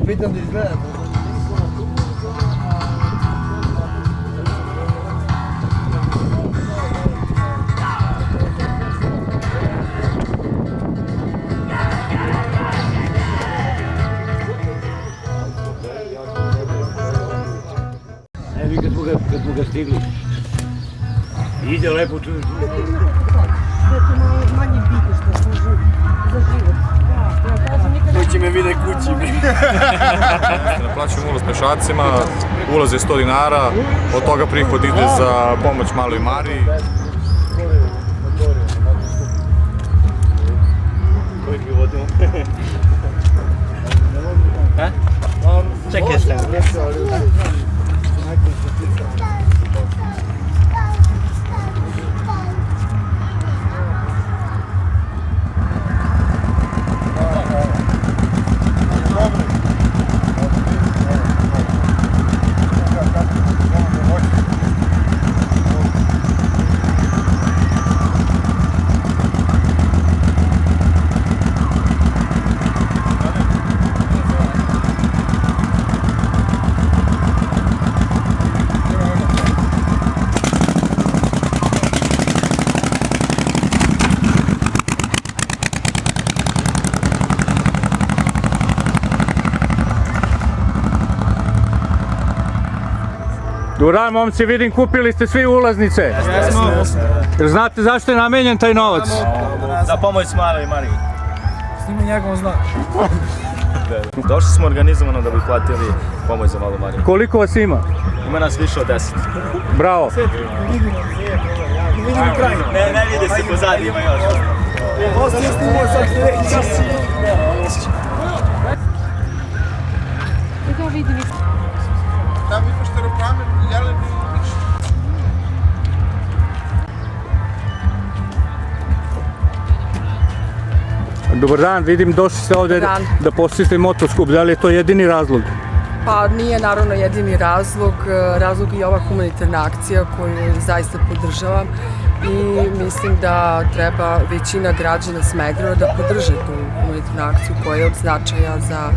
Pitam da izgleda. Vi kad smo ga stigli, ide lepo tu. Da je to malo manje bitno što služi za život. Koji će me vide kući. Naplaćujemo ulaz pešacima, ulaz je 100 dinara, od toga prihod ide za pomoć maloj Mariji. Koji mi vodimo? Čekaj se. Dobar dan, momci, vidim kupili ste svi ulaznice. Jesmo. Jer znate zašto je namenjen taj novac? Za pomoć maloj Mariji. Snima njegovom znaku. Došli smo organizovano da bi platili pomoć za malu Mariju. Koliko vas ima? Ima nas više od 10. Bravo. Vidimo kraj. Ne vidi se pozadi, ima još. Ostaje snimao sad sljedeći. Da vidim isto. Там имаш терапамен, ялен и Dobar dan, vidim došli ste ovdje Dobar dan. da posjetite motoskup. Da li je to jedini razlog? Pa nije naravno jedini razlog, razlog je ova humanitarna akcija koju zaista podržavam i mislim da treba većina građana Smedereva da podrže tu humanitarnu akciju koja je od značaja za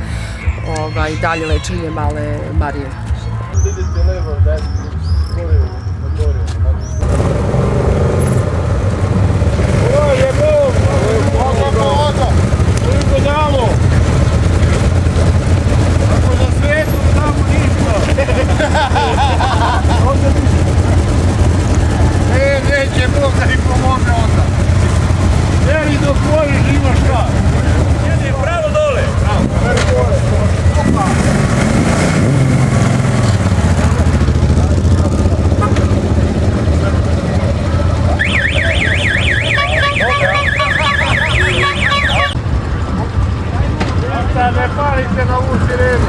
dalje lečenje male Marije. Vidite levo, desno, gore, motori. Ovo je Bog! Koliko damo? Ako na svijetu damo ništa. Neće Bog da im pomogne onda. Jeli dok voliš imaš šta. Jedi pravo dole. Pravo dole. Opa. Ne palite na ovu sirenu.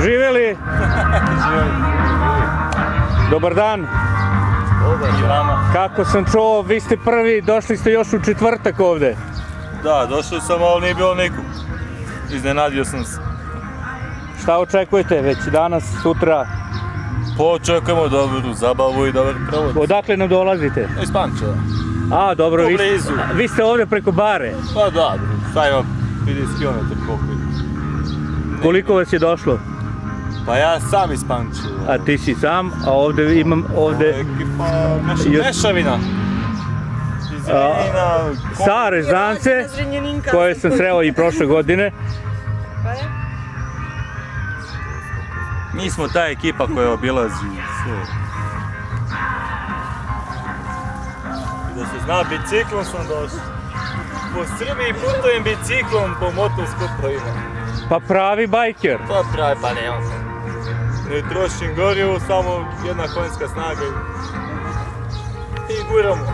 Živjeli? Dobar dan. Dobar i vama. Kako sam čuo, vi ste prvi, došli ste još u četvrtak ovde. Da, došao sam, ali nije bilo nikog. Iznenadio sam se. Šta očekujete već danas, sutra? Očekujemo dobru zabavu i dobar provod. Odakle nam dolazite? Iz Pančeva. A, dobro, Blizu. vi ste ovdje preko Bare. Pa da, šta imam 50 km koliko je. Koliko vas je došlo? Pa ja sam iz Pančeva. A ti si sam, a ovdje imam, ovdje Ekipa Mešavina. Iz A, Zrenjanina. sa Reždance, koje sam sreo i prošle godine. Mi smo ta ekipa koja obilazi sve. I da se zna, biciklom sam došao. Po Srbiji putujem biciklom po motoskupovima. Pa pravi bajker. Pa pravi, pa nemam sam. Ne trošim gorivo, samo jedna konjska snaga i guramo.